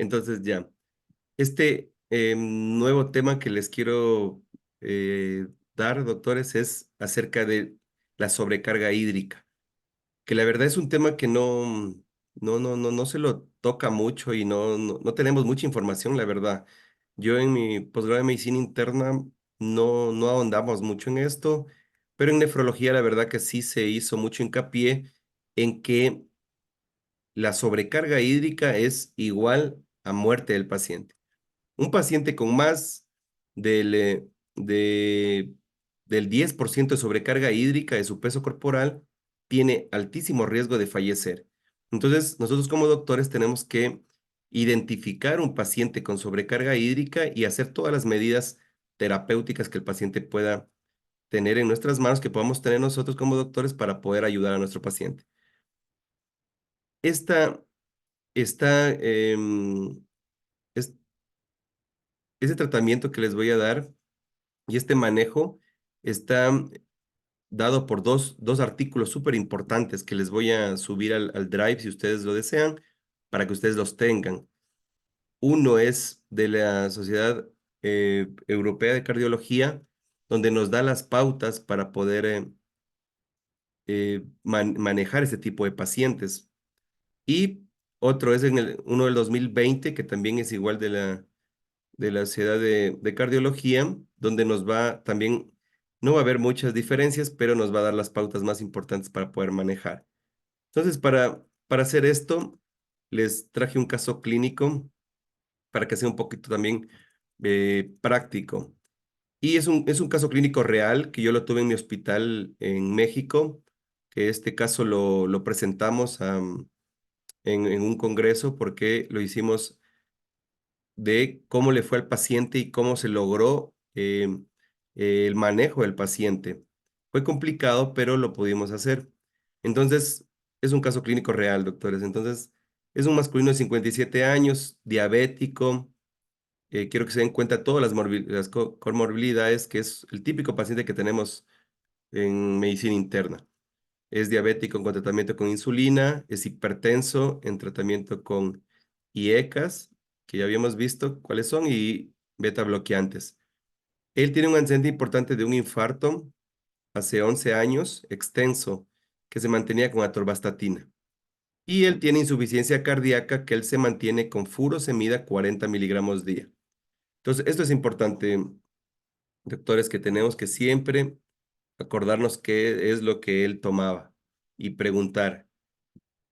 Entonces ya, este nuevo tema que les quiero dar, doctores, es acerca de la sobrecarga hídrica, que la verdad es un tema que no se lo toca mucho y no tenemos mucha información, la verdad. Yo en mi posgrado de medicina interna no ahondamos mucho en esto, pero en nefrología la verdad que sí se hizo mucho hincapié en que la sobrecarga hídrica es igual a muerte del paciente. Un paciente con más del, de, del 10% de sobrecarga hídrica de su peso corporal tiene altísimo riesgo de fallecer. Entonces, nosotros como doctores tenemos que identificar un paciente con sobrecarga hídrica y hacer todas las medidas terapéuticas que el paciente pueda tener en nuestras manos, que podamos tener nosotros como doctores para poder ayudar a nuestro paciente. Esta, esta, es- ese tratamiento que les voy a dar y este manejo está dado por dos artículos súper importantes que les voy a subir al Drive si ustedes lo desean, para que ustedes los tengan. Uno es de la Sociedad Europea de Cardiología, donde nos da las pautas para poder manejar este tipo de pacientes. Y otro es uno del 2020, que también es igual de la Sociedad de Cardiología, donde nos va también, no va a haber muchas diferencias, pero nos va a dar las pautas más importantes para poder manejar. Entonces, para hacer esto, les traje un caso clínico para que sea un poquito también práctico. Y es un caso clínico real que yo lo tuve en mi hospital en México, que este caso lo presentamos en un congreso porque lo hicimos de cómo le fue al paciente y cómo se logró el manejo del paciente. Fue complicado, pero lo pudimos hacer. Entonces, es un caso clínico real, doctores. Entonces, es un masculino de 57 años, diabético. Quiero que se den cuenta todas las comorbilidades, que es el típico paciente que tenemos en medicina interna. Es diabético con tratamiento con insulina, es hipertenso en tratamiento con IECAS, que ya habíamos visto cuáles son, y beta bloqueantes. Él tiene un antecedente importante de un infarto hace 11 años, extenso, que se mantenía con atorvastatina. Y él tiene insuficiencia cardíaca que él se mantiene con furosemida 40 miligramos día. Entonces, esto es importante, doctores, que tenemos que siempre acordarnos qué es lo que él tomaba y preguntar,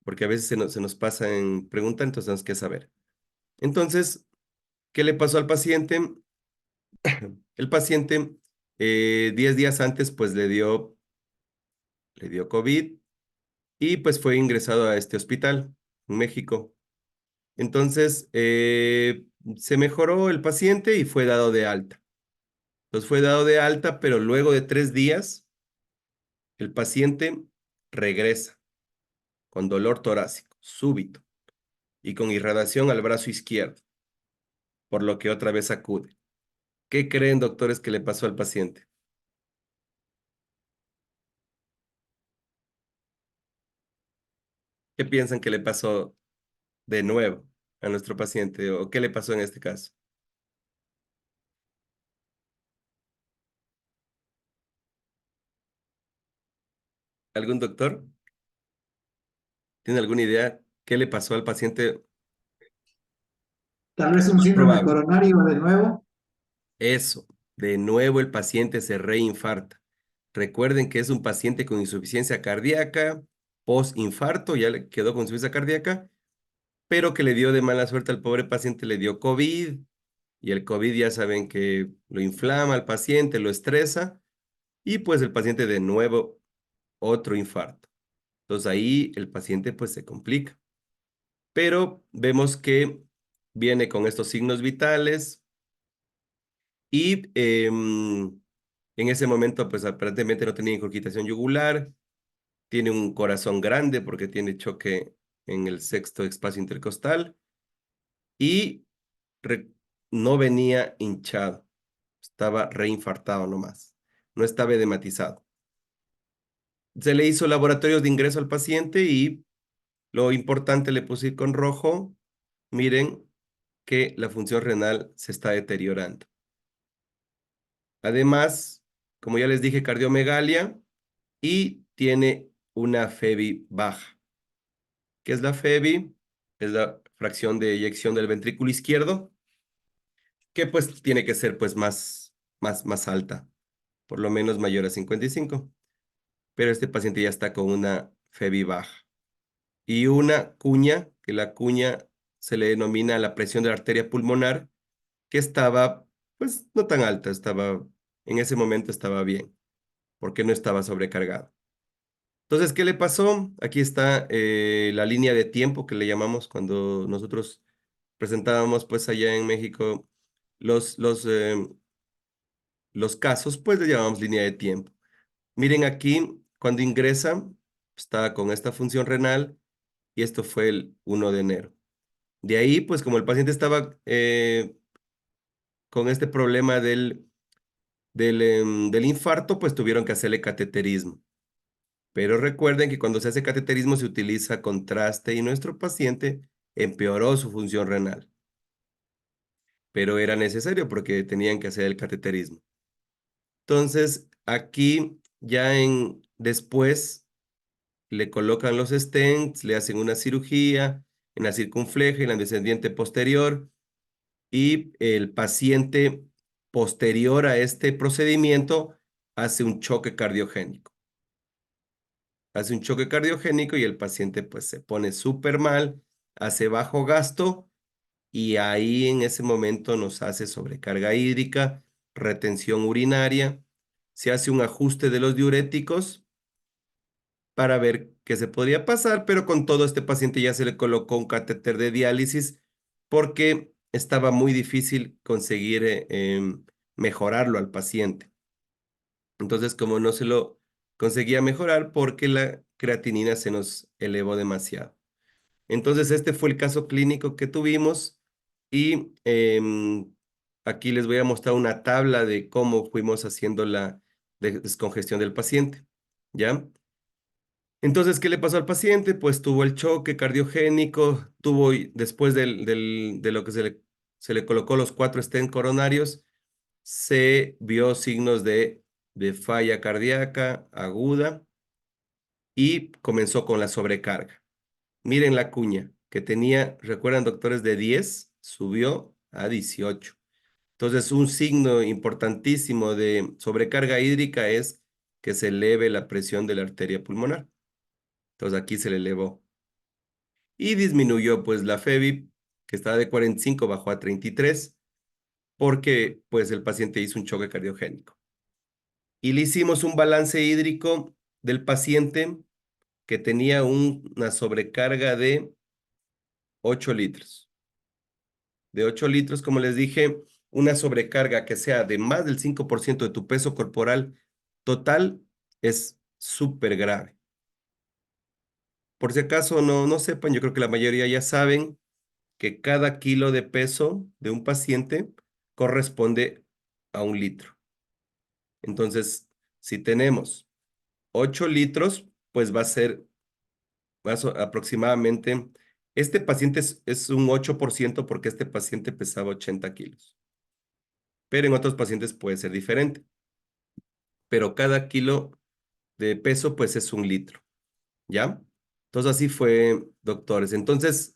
porque a veces se nos pasa en pregunta, entonces tenemos que saber. Entonces, ¿qué le pasó al paciente? El paciente, 10 días antes, pues le dio COVID y pues fue ingresado a este hospital en México. Entonces, se mejoró el paciente y fue dado de alta. Entonces fue dado de alta, pero luego de 3 días, el paciente regresa con dolor torácico súbito y con irradiación al brazo izquierdo, por lo que otra vez acude. ¿Qué creen, doctores, que le pasó al paciente? ¿Qué piensan que le pasó de nuevo a nuestro paciente o qué le pasó en este caso? ¿Algún doctor tiene alguna idea qué le pasó al paciente? Tal ¿Qué es vez lo un más síndrome probable? coronario de nuevo. Eso, de nuevo el paciente se reinfarta. Recuerden que es un paciente con insuficiencia cardíaca, post-infarto, ya le quedó con insuficiencia cardíaca, pero que le dio de mala suerte al pobre paciente, le dio COVID, y el COVID ya saben que lo inflama al paciente, lo estresa, y pues el paciente de nuevo otro infarto. Entonces ahí el paciente pues se complica. Pero vemos que viene con estos signos vitales y en ese momento pues aparentemente no tenía incurgitación yugular, tiene un corazón grande porque tiene choque en el sexto espacio intercostal y re- no venía hinchado, estaba reinfartado nomás, no estaba edematizado. Se le hizo laboratorios de ingreso al paciente y lo importante le puse con rojo, miren, que la función renal se está deteriorando. Además, como ya les dije, cardiomegalia y tiene una FEBI baja. ¿Qué es la FEBI? Es la fracción de eyección del ventrículo izquierdo, que pues tiene que ser pues más alta, por lo menos mayor a 55. Pero este paciente ya está con una FEBI baja. Y una cuña, que la cuña se le denomina la presión de la arteria pulmonar, que estaba pues no tan alta, en ese momento estaba bien, porque no estaba sobrecargado. Entonces, ¿qué le pasó? Aquí está la línea de tiempo que le llamamos cuando nosotros presentábamos pues allá en México los, los, eh, los casos, pues le llamamos línea de tiempo. Miren aquí, cuando ingresa, estaba con esta función renal y esto fue el 1 de enero. De ahí, pues como el paciente estaba con este problema del infarto, pues tuvieron que hacerle cateterismo. Pero recuerden que cuando se hace cateterismo se utiliza contraste y nuestro paciente empeoró su función renal. Pero era necesario porque tenían que hacer el cateterismo. Entonces, aquí ya después le colocan los stents, le hacen una cirugía en la circunfleja y la descendiente posterior y el paciente posterior a este procedimiento hace un choque cardiogénico. Hace un choque cardiogénico y el paciente pues se pone súper mal, hace bajo gasto y ahí en ese momento nos hace sobrecarga hídrica, retención urinaria, se hace un ajuste de los diuréticos para ver qué se podría pasar, pero con todo este paciente ya se le colocó un catéter de diálisis porque estaba muy difícil conseguir mejorarlo al paciente. Entonces, como no se lo conseguía mejorar porque la creatinina se nos elevó demasiado. Entonces, este fue el caso clínico que tuvimos y aquí les voy a mostrar una tabla de cómo fuimos haciendo la descongestión del paciente, ¿ya? Entonces, ¿qué le pasó al paciente? Pues tuvo el choque cardiogénico, después de lo que se le colocó los 4 stent coronarios, se vio signos de falla cardíaca aguda y comenzó con la sobrecarga. Miren la cuña que tenía, recuerdan doctores, de 10, subió a 18. Entonces, un signo importantísimo de sobrecarga hídrica es que se eleve la presión de la arteria pulmonar. Entonces, aquí se le elevó. Y disminuyó, pues, la FEBI, que estaba de 45, bajó a 33, porque, pues, el paciente hizo un choque cardiogénico. Y le hicimos un balance hídrico del paciente que tenía una sobrecarga de 8 litros. De 8 litros, como les dije, una sobrecarga que sea de más del 5% de tu peso corporal total es súper grave. Por si acaso no sepan, yo creo que la mayoría ya saben que cada kilo de peso de un paciente corresponde a 1 litro. Entonces, si tenemos 8 litros, pues va a ser aproximadamente, este paciente es un 8% porque este paciente pesaba 80 kilos, pero en otros pacientes puede ser diferente, pero cada kilo de peso pues es 1 litro, ¿ya? Entonces así fue, doctores. Entonces,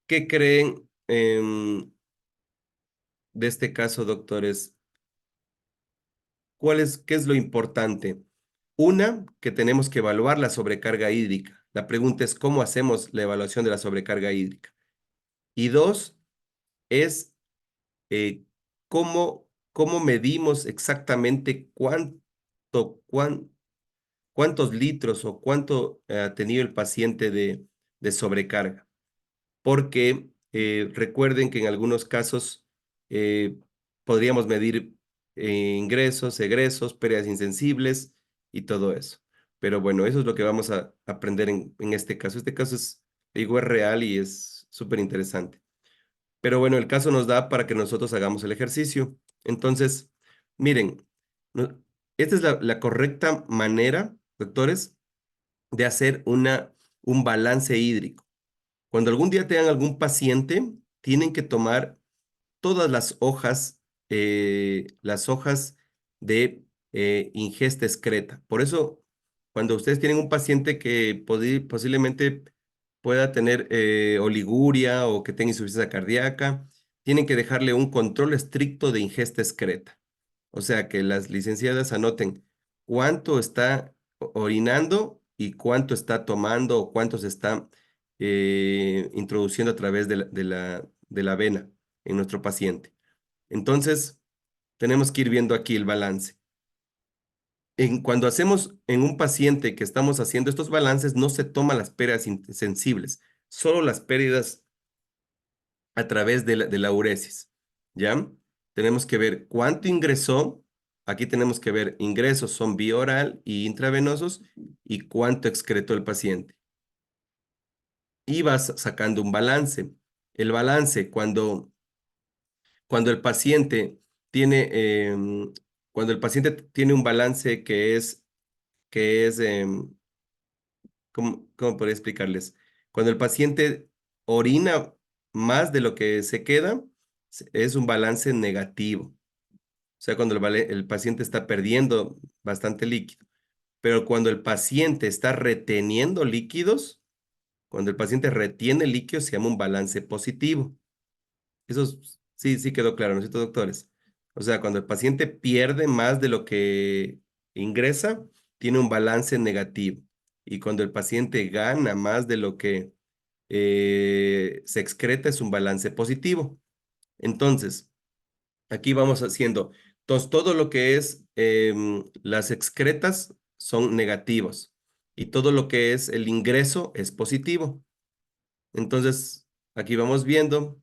¿qué creen de este caso, doctores? ¿Qué es lo importante? Una, que tenemos que evaluar la sobrecarga hídrica. La pregunta es, ¿cómo hacemos la evaluación de la sobrecarga hídrica? Y dos, es cómo medimos exactamente cuántos litros o cuánto ha tenido el paciente de sobrecarga. Porque recuerden que en algunos casos eh, podríamos medir ingresos, egresos, pérdidas insensibles y todo eso. Pero bueno, eso es lo que vamos a aprender en este caso. Este caso digo, es real y es súper interesante. Pero bueno, el caso nos da para que nosotros hagamos el ejercicio. Entonces, miren, esta es la correcta manera, doctores, de hacer un balance hídrico. Cuando algún día tengan algún paciente, tienen que tomar todas las hojas de ingesta excreta. Por eso, cuando ustedes tienen un paciente que posiblemente pueda tener oliguria o que tenga insuficiencia cardíaca, tienen que dejarle un control estricto de ingesta excreta. O sea, que las licenciadas anoten cuánto está orinando y cuánto está tomando o cuánto se está introduciendo a través de la vena en nuestro paciente. Entonces, tenemos que ir viendo aquí el balance. Cuando hacemos en un paciente que estamos haciendo estos balances, no se toman las pérdidas sensibles, solo las pérdidas a través de la uresis, ¿ya? Tenemos que ver cuánto ingresó. Aquí tenemos que ver ingresos son vía oral y intravenosos y cuánto excretó el paciente. Y vas sacando un balance. El balance, cuando el paciente tiene, cuando el paciente tiene un balance que es, ¿cómo podría explicarles? Cuando el paciente orina más de lo que se queda, es un balance negativo. O sea, cuando el paciente está perdiendo bastante líquido. Pero cuando el paciente está reteniendo líquidos, cuando el paciente retiene líquidos, se llama un balance positivo. Eso sí, sí quedó claro, ¿no es cierto, doctores? O sea, cuando el paciente pierde más de lo que ingresa, tiene un balance negativo. Y cuando el paciente gana más de lo que se excreta, es un balance positivo. Entonces, aquí vamos haciendo. Entonces, todo lo que es las excretas son negativos y todo lo que es el ingreso es positivo. Entonces, aquí vamos viendo,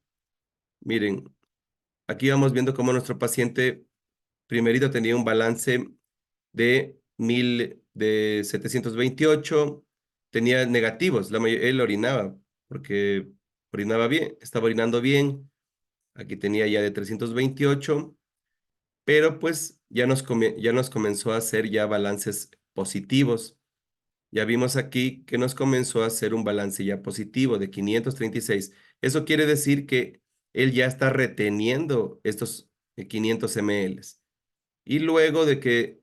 miren, aquí vamos viendo cómo nuestro paciente primerito tenía un balance de 728, tenía negativos, él orinaba, porque orinaba bien, estaba orinando bien, aquí tenía ya de 328, pero pues ya nos comenzó a hacer ya balances positivos. Ya vimos aquí que nos comenzó a hacer un balance ya positivo de 536. Eso quiere decir que él ya está reteniendo estos 500 ml. Y luego de que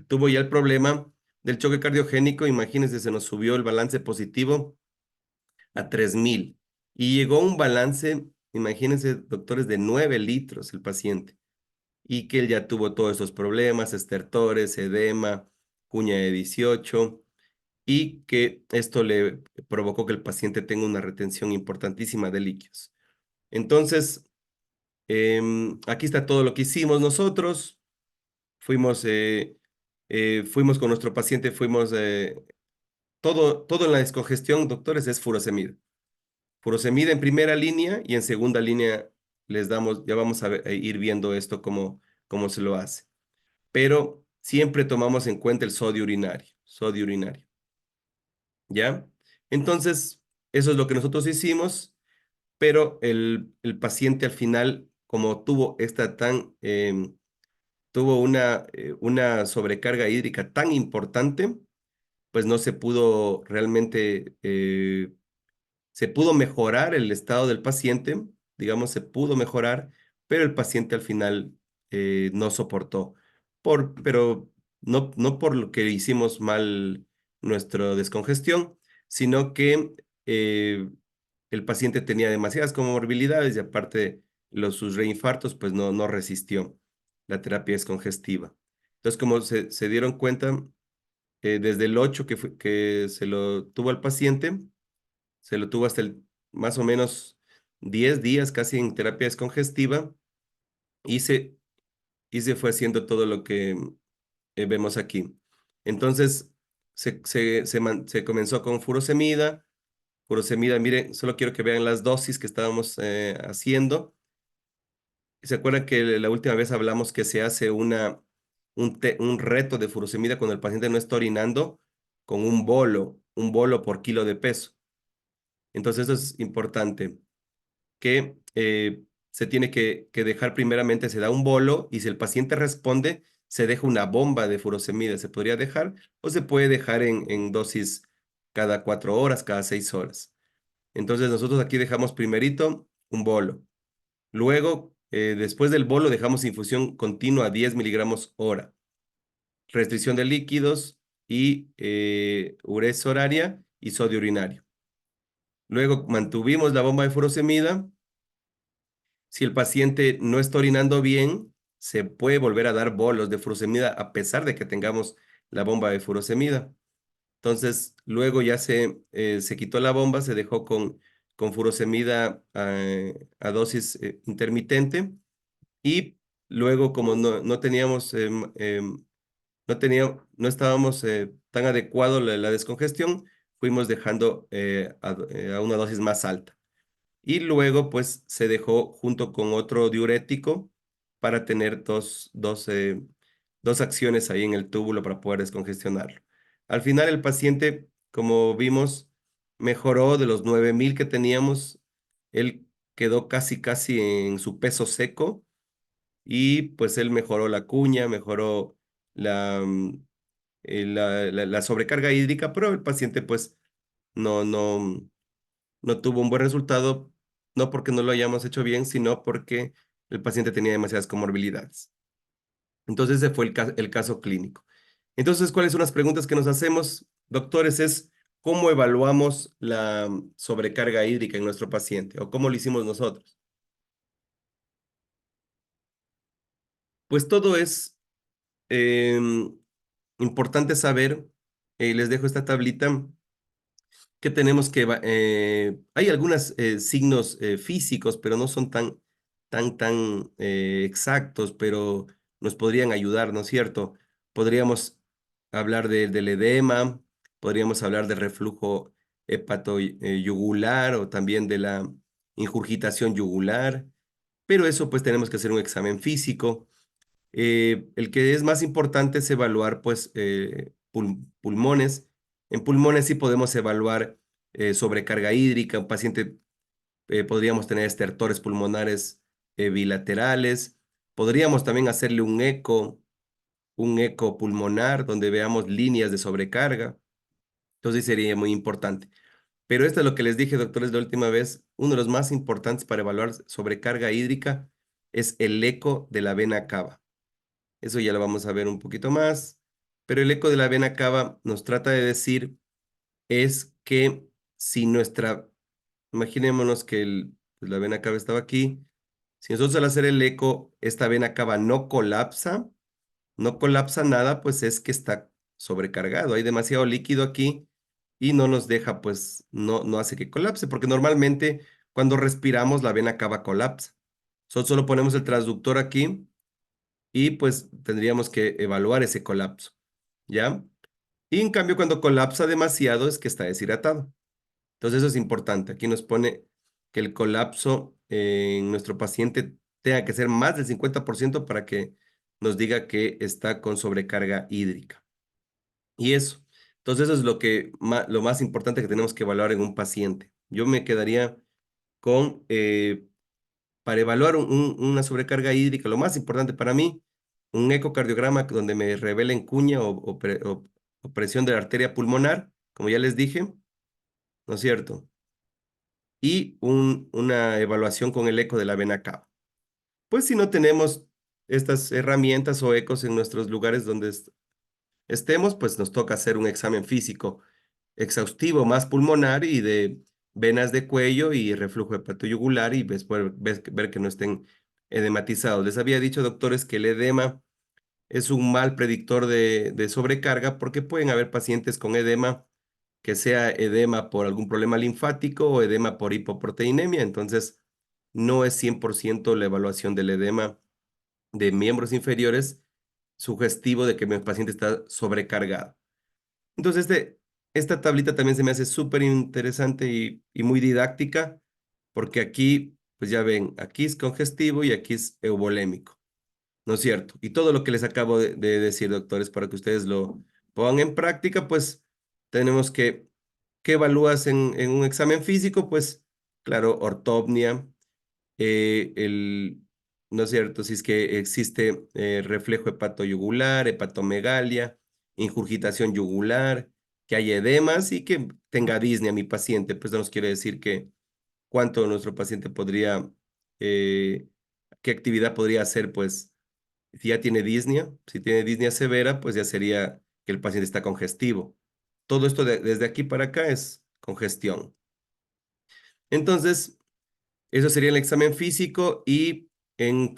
tuvo ya el problema del choque cardiogénico, imagínense, se nos subió el balance positivo a 3000 y llegó a un balance, imagínense, doctores, de 9 litros el paciente y que él ya tuvo todos estos problemas, estertores, edema, cuña de 18 y que esto le provocó que el paciente tenga una retención importantísima de líquidos. Entonces, aquí está todo lo que hicimos nosotros. Fuimos con nuestro paciente, todo en la descongestión, doctores, es furosemida. Furosemida en primera línea y en segunda línea les damos, ya vamos a ir viendo esto cómo se lo hace. Pero siempre tomamos en cuenta el sodio urinario, ¿ya? Entonces, eso es lo que nosotros hicimos, pero el paciente al final, como tuvo una sobrecarga hídrica tan importante, pues no se pudo realmente, se pudo mejorar el estado del paciente, digamos, se pudo mejorar, pero el paciente al final no soportó, pero no por lo que hicimos mal nuestra descongestión, sino que eh, el paciente tenía demasiadas comorbilidades y aparte sus reinfartos, pues no resistió la terapia descongestiva. Entonces, como se dieron cuenta, desde el 8 que se lo tuvo al paciente, se lo tuvo hasta más o menos 10 días casi en terapia descongestiva y se fue haciendo todo lo que vemos aquí. Entonces, se comenzó con furosemida. Furosemida, miren, solo quiero que vean las dosis que estábamos haciendo. ¿Se acuerdan que la última vez hablamos que se hace un reto de furosemida cuando el paciente no está orinando con un bolo por kilo de peso? Entonces, eso es importante, que se tiene que dejar primeramente, se da un bolo y si el paciente responde, se deja una bomba de furosemida. Se podría dejar o se puede dejar en dosis cada 4 horas, cada 6 horas. Entonces, nosotros aquí dejamos primerito un bolo. Luego, después del bolo, dejamos infusión continua a 10 miligramos hora. Restricción de líquidos y ureas horaria y sodio urinario. Luego mantuvimos la bomba de furosemida. Si el paciente no está orinando bien, se puede volver a dar bolos de furosemida a pesar de que tengamos la bomba de furosemida. Entonces, luego ya se quitó la bomba, se dejó con furosemida a dosis intermitente y luego como no teníamos, no estábamos tan adecuado la descongestión, fuimos dejando a una dosis más alta. Y luego, pues, se dejó junto con otro diurético para tener dos acciones ahí en el túbulo para poder descongestionarlo. Al final, el paciente, como vimos, mejoró de los 9,000 que teníamos. Él quedó casi en su peso seco y pues él mejoró la cuña, mejoró la sobrecarga hídrica, pero el paciente pues no, no, no tuvo un buen resultado, no porque no lo hayamos hecho bien, sino porque el paciente tenía demasiadas comorbilidades. Entonces, ese fue el caso clínico. Entonces, ¿cuáles son las preguntas que nos hacemos, doctores? Es cómo evaluamos la sobrecarga hídrica en nuestro paciente o cómo lo hicimos nosotros. Pues todo es importante saber, les dejo esta tablita que tenemos hay algunos signos físicos, pero no son tan exactos, pero nos podrían ayudar, ¿no es cierto? Podríamos hablar del edema, podríamos hablar del reflujo yugular o también de la ingurgitación yugular, pero eso pues tenemos que hacer un examen físico. El que es más importante es evaluar, pues, pulmones. En pulmones sí podemos evaluar sobrecarga hídrica. Un paciente podríamos tener estertores pulmonares bilaterales. Podríamos también hacerle un eco pulmonar donde veamos líneas de sobrecarga. Entonces sería muy importante. Pero esto es lo que les dije, doctores, la última vez. Uno de los más importantes para evaluar sobrecarga hídrica es el eco de la vena cava. Eso ya lo vamos a ver un poquito más. Pero el eco de la vena cava nos trata de decir es que si imaginémonos que pues la vena cava estaba aquí, si nosotros al hacer el eco, esta vena cava no colapsa nada, pues es que está sobrecargado. Hay demasiado líquido aquí y no nos deja, pues no hace que colapse, porque normalmente cuando respiramos la vena cava colapsa. Solo ponemos el transductor aquí y pues tendríamos que evaluar ese colapso, ¿ya? Y en cambio, cuando colapsa demasiado es que está deshidratado. Entonces eso es importante. Aquí nos pone que el colapso en nuestro paciente tenga que ser más del 50% para que nos diga que está con sobrecarga hídrica. Y eso. Entonces eso es lo más importante que tenemos que evaluar en un paciente. Yo me quedaría con para evaluar una sobrecarga hídrica, lo más importante para mí, un ecocardiograma donde me revelen cuña o presión de la arteria pulmonar, como ya les dije, ¿no es cierto? Y una evaluación con el eco de la vena cava. Pues si no tenemos estas herramientas o ecos en nuestros lugares donde estemos, pues nos toca hacer un examen físico exhaustivo más pulmonar y de venas de cuello y reflujo hepatoyugular y después ver que no estén edematizados. Les había dicho, doctores, que el edema es un mal predictor de sobrecarga porque pueden haber pacientes con edema que sea edema por algún problema linfático o edema por hipoproteinemia. Entonces, no es 100% la evaluación del edema de miembros inferiores sugestivo de que mi paciente está sobrecargado. Entonces, esta tablita también se me hace súper interesante y muy didáctica, porque aquí, pues ya ven, aquí es congestivo y aquí es eubolémico, ¿no es cierto? Y todo lo que les acabo de decir, doctores, para que ustedes lo pongan en práctica, pues tenemos ¿qué evalúas en un examen físico? Pues, claro, ortopnia, el, ¿no es cierto? Si es que existe reflejo hepatoyugular, hepatomegalia, ingurgitación yugular, que hay edemas y que tenga disnea mi paciente, pues no nos quiere decir que cuánto nuestro paciente podría eh, qué actividad podría hacer, pues, si ya tiene disnea, si tiene disnea severa, pues ya sería que el paciente está congestivo. Todo esto desde aquí para acá es congestión. Entonces, eso sería el examen físico y en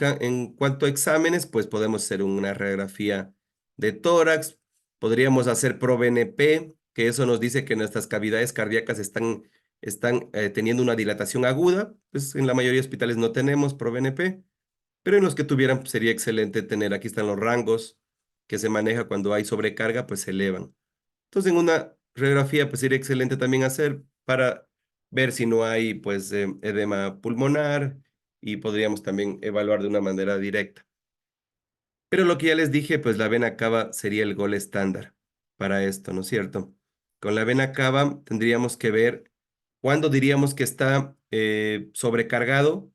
cuanto a exámenes, pues podemos hacer una radiografía de tórax, podríamos hacer ProBNP, que eso nos dice que nuestras cavidades cardíacas están teniendo una dilatación aguda, pues en la mayoría de hospitales no tenemos ProBNP, pero en los que tuvieran pues, sería excelente tener, aquí están los rangos que se maneja cuando hay sobrecarga, pues se elevan. Entonces, en una radiografía, pues sería excelente también hacer para ver si no hay, pues, edema pulmonar y podríamos también evaluar de una manera directa. Pero lo que ya les dije, pues la vena cava sería el gol estándar para esto, ¿no es cierto? Con la vena cava tendríamos que ver cuándo diríamos que está sobrecargado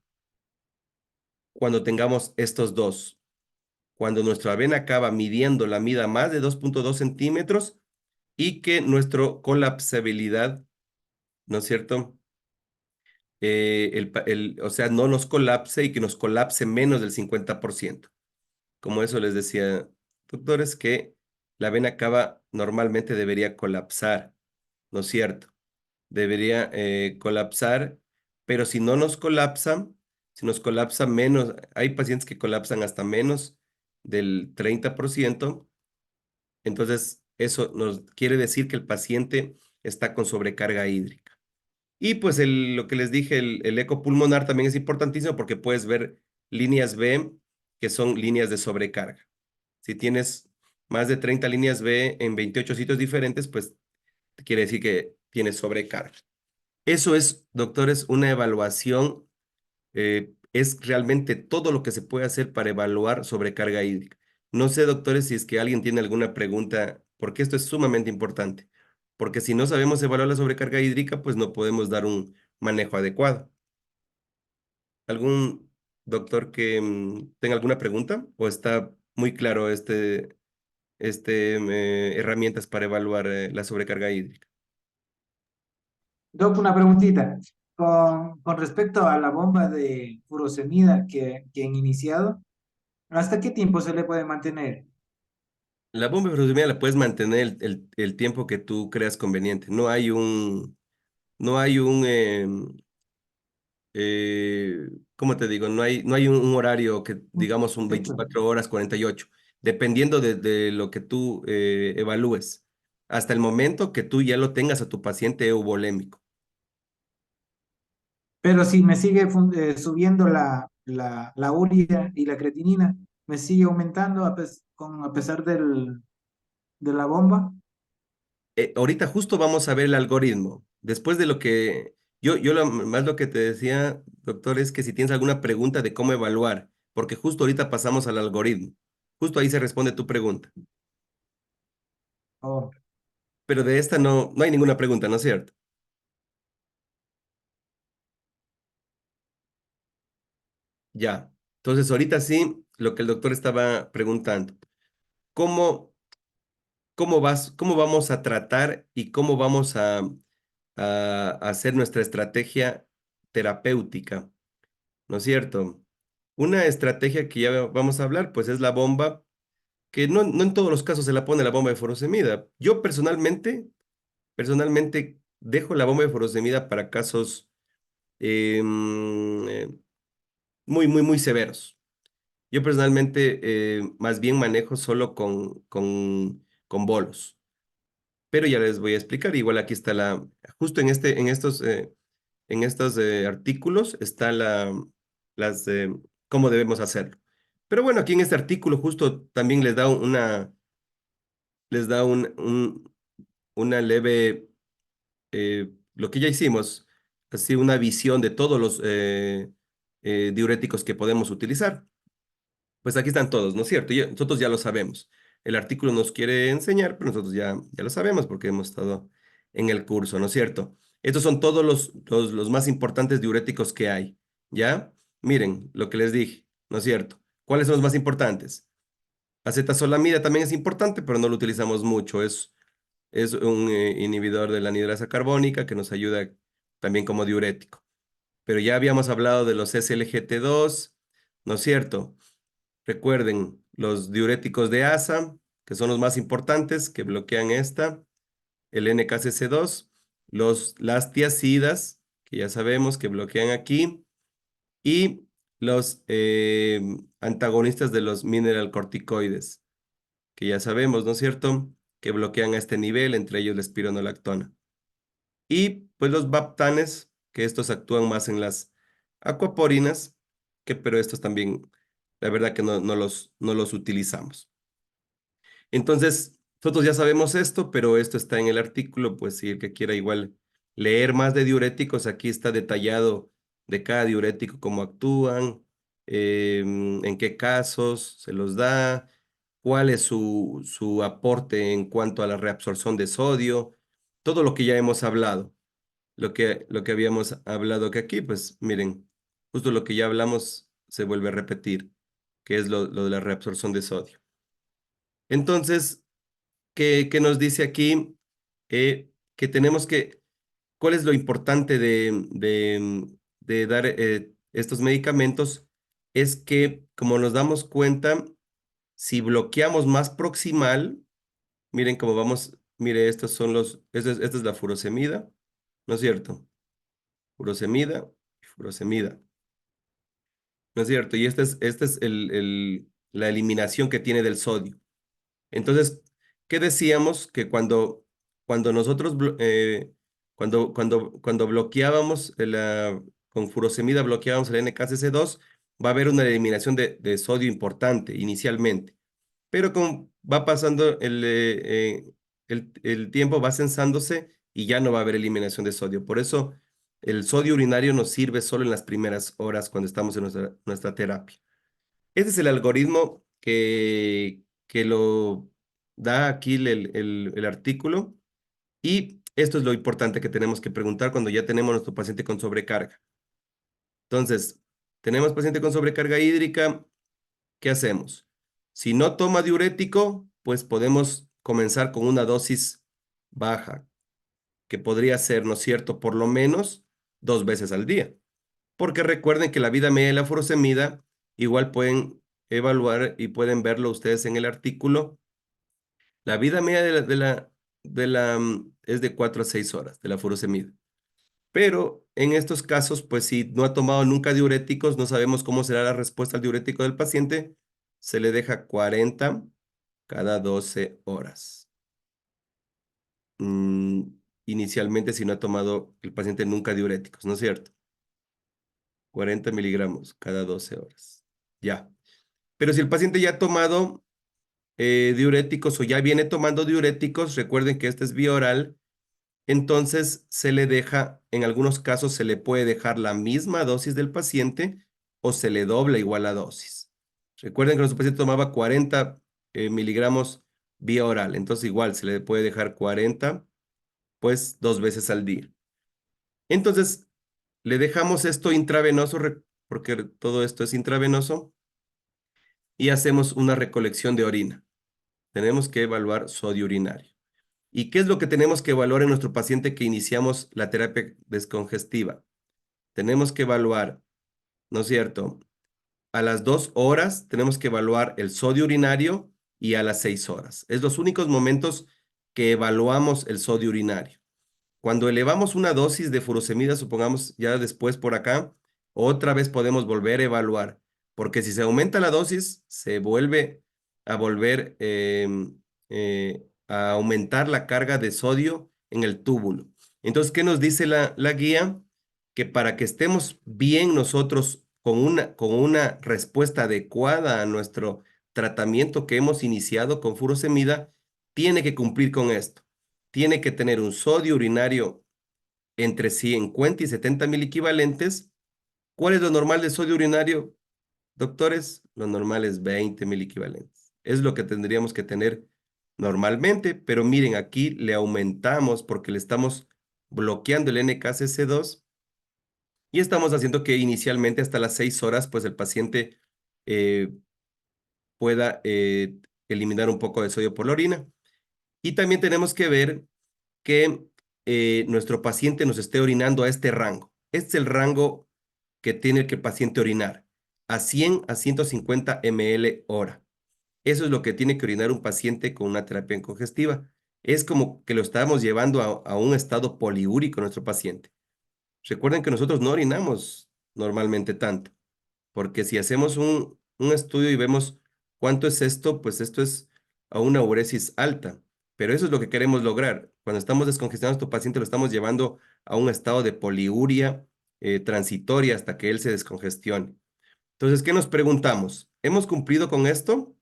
cuando tengamos estos dos. Cuando nuestra vena cava midiendo la mida más de 2,2 centímetros y que nuestra colapsabilidad, ¿no es cierto? O sea, no nos colapse y que nos colapse menos del 50%. Como eso les decía, doctores, que la vena cava normalmente debería colapsar, ¿no es cierto? Debería colapsar, pero si no nos colapsa, si nos colapsa menos, hay pacientes que colapsan hasta menos del 30%, entonces eso nos quiere decir que el paciente está con sobrecarga hídrica. Y pues lo que les dije, el eco pulmonar también es importantísimo porque puedes ver líneas B, que son líneas de sobrecarga. Si tienes más de 30 líneas B en 28 sitios diferentes, pues quiere decir que tienes sobrecarga. Eso es, doctores, una evaluación, es realmente todo lo que se puede hacer para evaluar sobrecarga hídrica. No sé, doctores, si es que alguien tiene alguna pregunta, porque esto es sumamente importante, porque si no sabemos evaluar la sobrecarga hídrica, pues no podemos dar un manejo adecuado. ¿Algún doctor que tenga alguna pregunta o está muy claro herramientas para evaluar la sobrecarga hídrica? Doc, una preguntita. Con respecto a la bomba de furosemida que han iniciado, ¿hasta qué tiempo se le puede mantener? La bomba de hidroxamina la puedes mantener el tiempo que tú creas conveniente. No hay ¿cómo te digo? No hay un horario que digamos un Fecha. 24 horas, 48, dependiendo de lo que tú evalúes. Hasta el momento que tú ya lo tengas a tu paciente euvolémico. Pero si me sigue subiendo la urea y la creatinina, me sigue aumentando a pesar de la bomba. Ahorita justo vamos a ver el algoritmo. Después de lo que más lo que te decía, doctor, es que si tienes alguna pregunta de cómo evaluar, porque justo ahorita pasamos al algoritmo. Justo ahí se responde tu pregunta. Oh, Pero de esta no hay ninguna pregunta, ¿no es cierto? Ya. Entonces, ahorita sí, lo que el doctor estaba preguntando. ¿Cómo, cómo vamos a tratar y cómo vamos a hacer nuestra estrategia terapéutica? ¿No es cierto? Una estrategia que ya vamos a hablar, pues es la bomba, que no en todos los casos se la pone la bomba de furosemida. Yo personalmente dejo la bomba de furosemida para casos muy severos. Yo personalmente más bien manejo solo con bolos, pero ya les voy a explicar. Igual aquí está justo en estos artículos está las, cómo debemos hacerlo. Pero bueno, aquí en este artículo justo también les da una leve, lo que ya hicimos, así una visión de todos los diuréticos que podemos utilizar. Pues aquí están todos, ¿no es cierto? Nosotros ya lo sabemos. El artículo nos quiere enseñar, pero nosotros ya lo sabemos porque hemos estado en el curso, ¿no es cierto? Estos son todos los más importantes diuréticos que hay, ¿ya? Miren lo que les dije, ¿no es cierto? ¿Cuáles son los más importantes? Acetazolamida también es importante, pero no lo utilizamos mucho. Es un inhibidor de la anhidrasa carbónica que nos ayuda también como diurético. pero ya habíamos hablado de los SLGT2, ¿no es cierto? Recuerden, los diuréticos de ASA, que son los más importantes, que bloquean el NKCC2, las tiazidas, que ya sabemos que bloquean aquí, y los antagonistas de los mineralcorticoides, que ya sabemos, ¿no es cierto?, que bloquean a este nivel, entre ellos la espironolactona. Y pues los baptanes, que estos actúan más en las acuaporinas, pero estos también, la verdad que no los utilizamos. Entonces, nosotros ya sabemos esto, pero esto está en el artículo, pues si el que quiera igual leer más de diuréticos, aquí está detallado de cada diurético, cómo actúan, en qué casos se los da, cuál es su aporte en cuanto a la reabsorción de sodio, todo lo que ya hemos hablado, lo que habíamos hablado que aquí, pues miren, justo lo que ya hablamos se vuelve a repetir, que es lo de la reabsorción de sodio. Entonces, ¿qué nos dice aquí? Que tenemos que, ¿cuál es lo importante de dar estos medicamentos? Es que, como nos damos cuenta, si bloqueamos más proximal, miren cómo vamos, mire, esta es la furosemida, ¿no es cierto? Furosemida y furosemida, ¿no es cierto? Y esta es la eliminación que tiene del sodio. Entonces, ¿qué decíamos? Que cuando nosotros, cuando bloqueábamos con furosemida, bloqueábamos el NKCC2, va a haber una eliminación de sodio importante inicialmente. Pero como va pasando el tiempo, va sensándose y ya no va a haber eliminación de sodio. Por eso, el sodio urinario nos sirve solo en las primeras horas cuando estamos en nuestra terapia. Ese es el algoritmo que lo da aquí el artículo y esto es lo importante que tenemos que preguntar cuando ya tenemos nuestro paciente con sobrecarga. Entonces, tenemos paciente con sobrecarga hídrica, ¿qué hacemos? Si no toma diurético, pues podemos comenzar con una dosis baja, que podría ser, ¿no es cierto?, por lo menos 2 veces al día. Porque recuerden que la vida media de la furosemida igual pueden evaluar y pueden verlo ustedes en el artículo. La vida media es de 4 a 6 horas de la furosemida. Pero en estos casos, pues si no ha tomado nunca diuréticos, no sabemos cómo será la respuesta al diurético del paciente, se le deja 40 cada 12 horas. Mm, Inicialmente, si no ha tomado el paciente nunca diuréticos, ¿no es cierto? 40 miligramos cada 12 horas. Ya. Pero si el paciente ya ha tomado diuréticos o ya viene tomando diuréticos, recuerden que este es vía oral, entonces se le deja, en algunos casos se le puede dejar la misma dosis del paciente o se le dobla igual la dosis. Recuerden que nuestro paciente tomaba 40 miligramos vía oral, entonces igual se le puede dejar 40, pues 2 veces al día. Entonces, le dejamos esto intravenoso, porque todo esto es intravenoso, y hacemos una recolección de orina. Tenemos que evaluar sodio urinario. ¿Y qué es lo que tenemos que evaluar en nuestro paciente que iniciamos la terapia descongestiva? Tenemos que evaluar, ¿no es cierto? A las 2 horas tenemos que evaluar el sodio urinario y a las 6 horas. Es los únicos momentos que evaluamos el sodio urinario. Cuando elevamos una dosis de furosemida, supongamos ya después por acá, otra vez podemos volver a evaluar, porque si se aumenta la dosis, se vuelve a volver a aumentar la carga de sodio en el túbulo. Entonces, ¿qué nos dice la guía? Que para que estemos bien nosotros con una respuesta adecuada a nuestro tratamiento que hemos iniciado con furosemida, tiene que cumplir con esto, tiene que tener un sodio urinario entre 50 y 70 equivalentes. ¿Cuál es lo normal de sodio urinario, doctores? Lo normal es 20 equivalentes. Es lo que tendríamos que tener normalmente, pero miren, aquí le aumentamos porque le estamos bloqueando el NKCC2 y estamos haciendo que inicialmente hasta las 6 horas, pues el paciente eh, pueda eliminar un poco de sodio por la orina. Y también tenemos que ver que nuestro paciente nos esté orinando a este rango. Este es el rango que tiene que el paciente orinar, a 100 a 150 ml hora. Eso es lo que tiene que orinar un paciente con una terapia congestiva. Es como que lo estamos llevando a un estado poliúrico nuestro paciente. Recuerden que nosotros no orinamos normalmente tanto, porque si hacemos un estudio y vemos cuánto es esto, pues esto es a una uresis alta. Pero eso es lo que queremos lograr. Cuando estamos descongestionando a nuestro paciente, lo estamos llevando a un estado de poliuria transitoria hasta que él se descongestione. Entonces, ¿qué nos preguntamos? ¿Hemos cumplido con esto?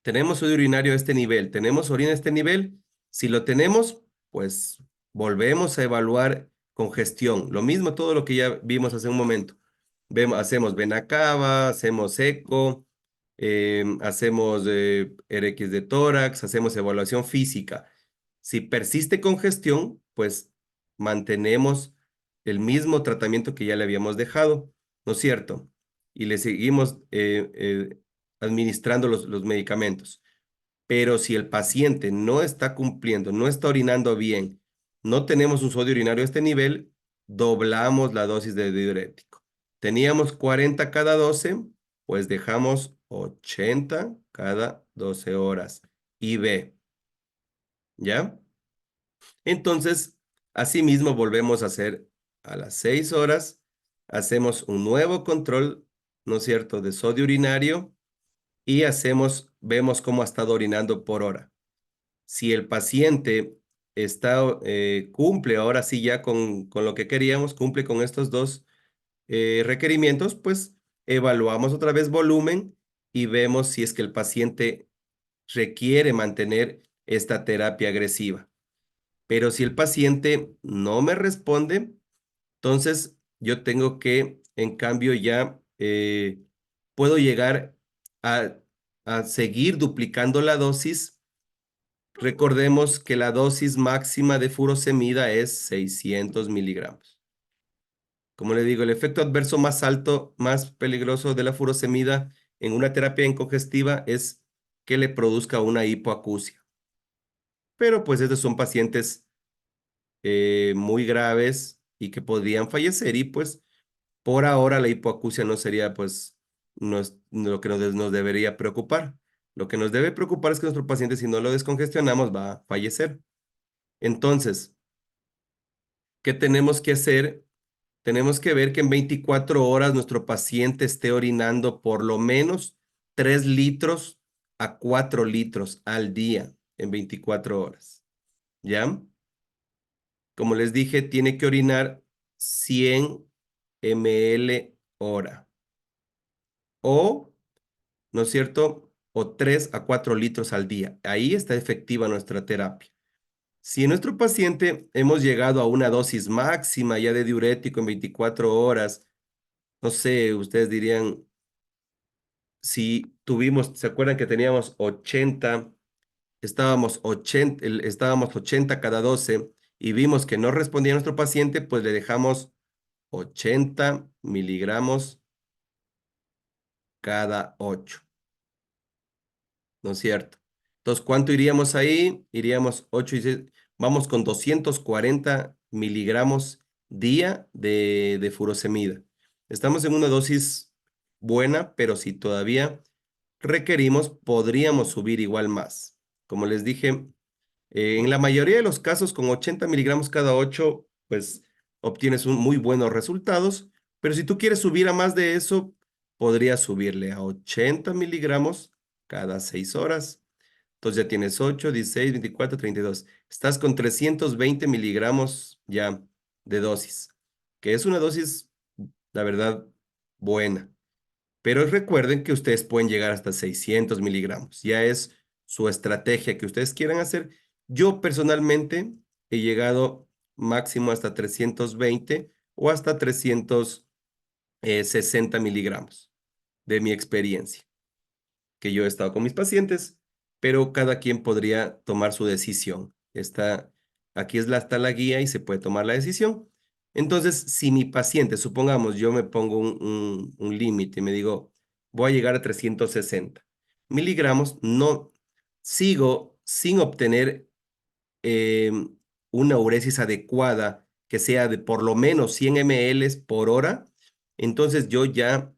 ¿Tenemos sodio urinario a este nivel? ¿Tenemos orina a este nivel? Si lo tenemos, pues volvemos a evaluar congestión. Lo mismo todo lo que ya vimos hace un momento. Hacemos vena cava, hacemos eco, hacemos RX de tórax, hacemos evaluación física. Si persiste congestión, pues mantenemos el mismo tratamiento que ya le habíamos dejado, ¿no es cierto? Y le seguimos administrando los medicamentos. Pero si el paciente no está cumpliendo, no está orinando bien, no tenemos un sodio urinario a este nivel, doblamos la dosis de diurético. Teníamos 40 cada 12, pues dejamos 80 cada 12 horas. Y ve, ¿ya? Entonces, asimismo volvemos a hacer a las 6 horas, hacemos un nuevo control, ¿no es cierto?, de sodio urinario y vemos cómo ha estado orinando por hora. Si el paciente cumple ahora sí ya con lo que queríamos, cumple con estos dos requerimientos, pues evaluamos otra vez volumen y vemos si es que el paciente requiere mantener esta terapia agresiva. Pero si el paciente no me responde, entonces yo tengo que, en cambio, ya puedo llegar a, a seguir duplicando la dosis. Recordemos que la dosis máxima de furosemida es 600 miligramos. Como le digo, el efecto adverso más alto, más peligroso de la furosemida en una terapia incongestiva es que le produzca una hipoacusia. Pero pues estos son pacientes muy graves y que podrían fallecer y pues por ahora la hipoacusia no sería pues no es lo que nos debería preocupar. Lo que nos debe preocupar es que nuestro paciente si no lo descongestionamos va a fallecer. Entonces, ¿qué tenemos que hacer? Tenemos que ver que en 24 horas nuestro paciente esté orinando por lo menos 3 litros a 4 litros al día en 24 horas. ¿Ya? Como les dije, tiene que orinar 100 ml hora. O, ¿no es cierto? O 3 a 4 litros al día. Ahí está efectiva nuestra terapia. Si en nuestro paciente hemos llegado a una dosis máxima ya de diurético en 24 horas, no sé, ustedes dirían, si tuvimos, ¿se acuerdan que teníamos 80, estábamos 80 cada 12 y vimos que no respondía nuestro paciente, pues le dejamos 80 miligramos cada 8, ¿no es cierto? Entonces, ¿cuánto iríamos ahí? Iríamos 8 y 6, vamos con 240 miligramos día de furosemida. Estamos en una dosis buena, pero si todavía requerimos, podríamos subir igual más. Como les dije, en la mayoría de los casos, con 80 miligramos cada 8, pues obtienes muy buenos resultados, pero si tú quieres subir a más de eso, podrías subirle a 80 miligramos cada 6 horas. Entonces ya tienes 8, 16, 24, 32. Estás con 320 miligramos ya de dosis, que es una dosis, la verdad, buena. Pero recuerden que ustedes pueden llegar hasta 600 miligramos. Ya es su estrategia que ustedes quieran hacer. Yo personalmente he llegado máximo hasta 320 o hasta 360 miligramos de mi experiencia, que yo he estado con mis pacientes, pero cada quien podría tomar su decisión. Aquí está la guía y se puede tomar la decisión. Entonces, si mi paciente, supongamos, yo me pongo un límite y me digo, voy a llegar a 360 miligramos, no sigo sin obtener una uresis adecuada que sea de por lo menos 100 ml por hora, entonces yo ya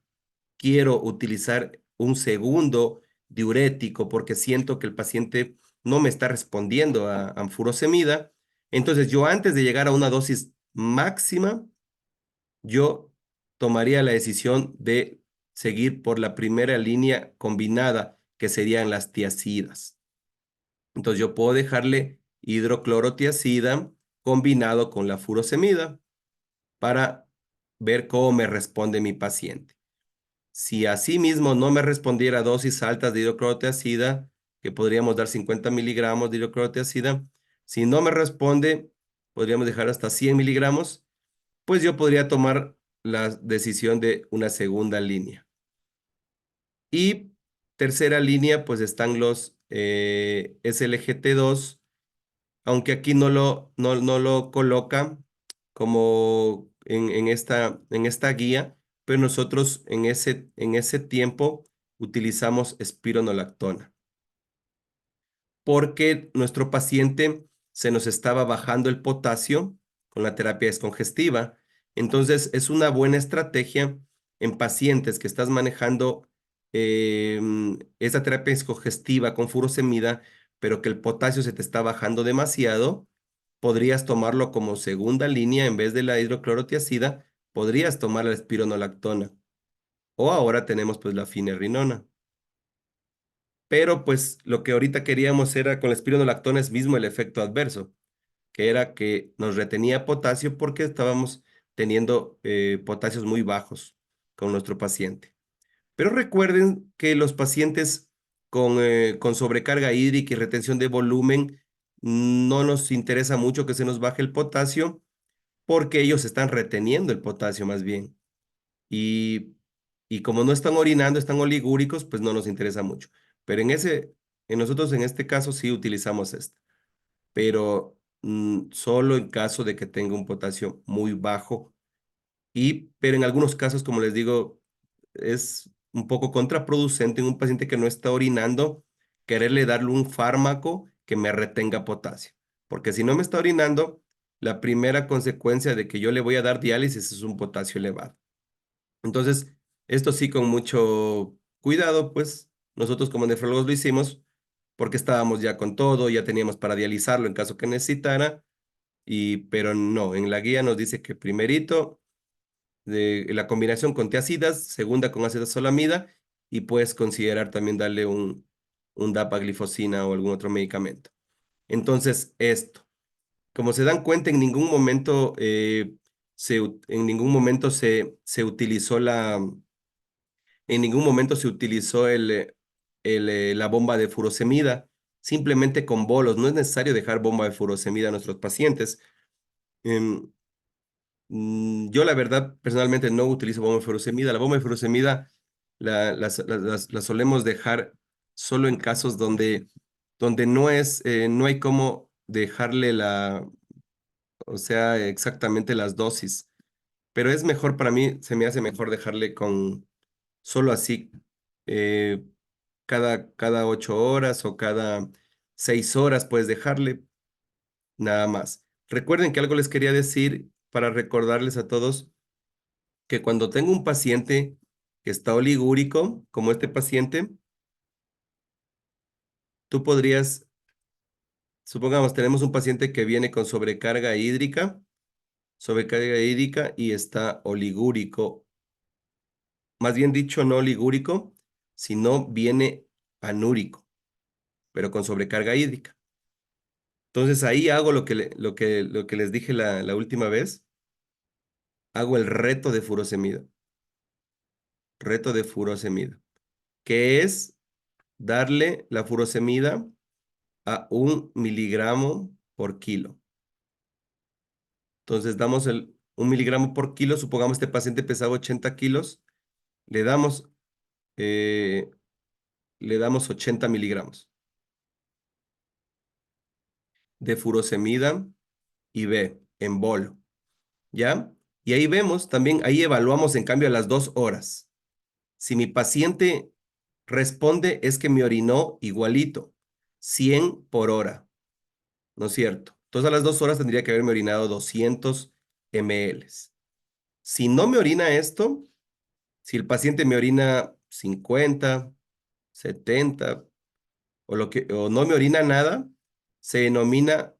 quiero utilizar un segundo diurético porque siento que el paciente no me está respondiendo a furosemida. Entonces yo antes de llegar a una dosis máxima, yo tomaría la decisión de seguir por la primera línea combinada, que serían las tiazidas. Entonces yo puedo dejarle hidroclorotiazida combinado con la furosemida para ver cómo me responde mi paciente. Si asimismo no me respondiera dosis altas de hidroclorotiazida, que podríamos dar 50 miligramos de hidroclorotiazida, si no me responde, podríamos dejar hasta 100 miligramos, pues yo podría tomar la decisión de una segunda línea. Y tercera línea, pues están los SLGT2, aunque aquí no lo coloca como en esta guía, pero nosotros en ese tiempo utilizamos espironolactona, porque nuestro paciente se nos estaba bajando el potasio con la terapia descongestiva. Entonces, es una buena estrategia en pacientes que estás manejando esa terapia descongestiva con furosemida, pero que el potasio se te está bajando demasiado. Podrías tomarlo como segunda línea en vez de la hidroclorotiazida, podrías tomar la espironolactona. O ahora tenemos pues la finerenona. Pero pues lo que ahorita queríamos era con la espironolactona es mismo el efecto adverso, que era que nos retenía potasio porque estábamos teniendo potasios muy bajos con nuestro paciente. Pero recuerden que los pacientes con sobrecarga hídrica y retención de volumen no nos interesa mucho que se nos baje el potasio porque ellos están reteniendo el potasio más bien. Y, y como no están orinando, están oligúricos, pues no nos interesa mucho. Pero en nosotros en este caso sí utilizamos esta, pero solo en caso de que tenga un potasio muy bajo. Pero en algunos casos, como les digo, es un poco contraproducente en un paciente que no está orinando, quererle darle un fármaco que me retenga potasio. Porque si no me está orinando, la primera consecuencia de que yo le voy a dar diálisis es un potasio elevado. Entonces, esto sí con mucho cuidado, pues nosotros como nefrólogos lo hicimos porque estábamos ya con todo, ya teníamos para dializarlo en caso que necesitara, pero no, en la guía nos dice que primerito de la combinación con tiazidas, segunda con acetazolamida y puedes considerar también darle un dapaglifosina o algún otro medicamento. Entonces, esto, como se dan cuenta, en ningún momento se utilizó en ningún momento se utilizó la bomba de furosemida, simplemente con bolos. No es necesario dejar bomba de furosemida a nuestros pacientes. Em, yo la verdad personalmente no utilizo bomba de furosemida. La bomba de furosemida la solemos dejar solo en casos donde no hay cómo dejarle o sea, exactamente las dosis. Pero es mejor para mí, se me hace mejor dejarle con solo así eh, cada 8 horas o cada 6 horas, puedes dejarle nada más. Recuerden que algo les quería decir para recordarles a todos que cuando tengo un paciente que está oligúrico, como este paciente, tú podrías, supongamos, tenemos un paciente que viene con sobrecarga hídrica y está oligúrico, más bien dicho, no oligúrico, sino viene anúrico, pero con sobrecarga hídrica. Entonces ahí hago lo que les dije la última vez, hago el reto de furosemida, que es darle la furosemida a 1 miligramo por kilo. Entonces damos 1 miligramo por kilo, supongamos este paciente pesaba 80 kilos, le damos, eh, le damos 80 miligramos de furosemida y B en bolo, ¿ya? Y ahí vemos también, ahí evaluamos en cambio a las 2 horas. Si mi paciente responde es que me orinó igualito, 100 por hora, ¿no es cierto? Entonces a las 2 horas tendría que haberme orinado 200 ml. Si no me orina esto, si el paciente me orina 50, 70 o no me orina nada, se denomina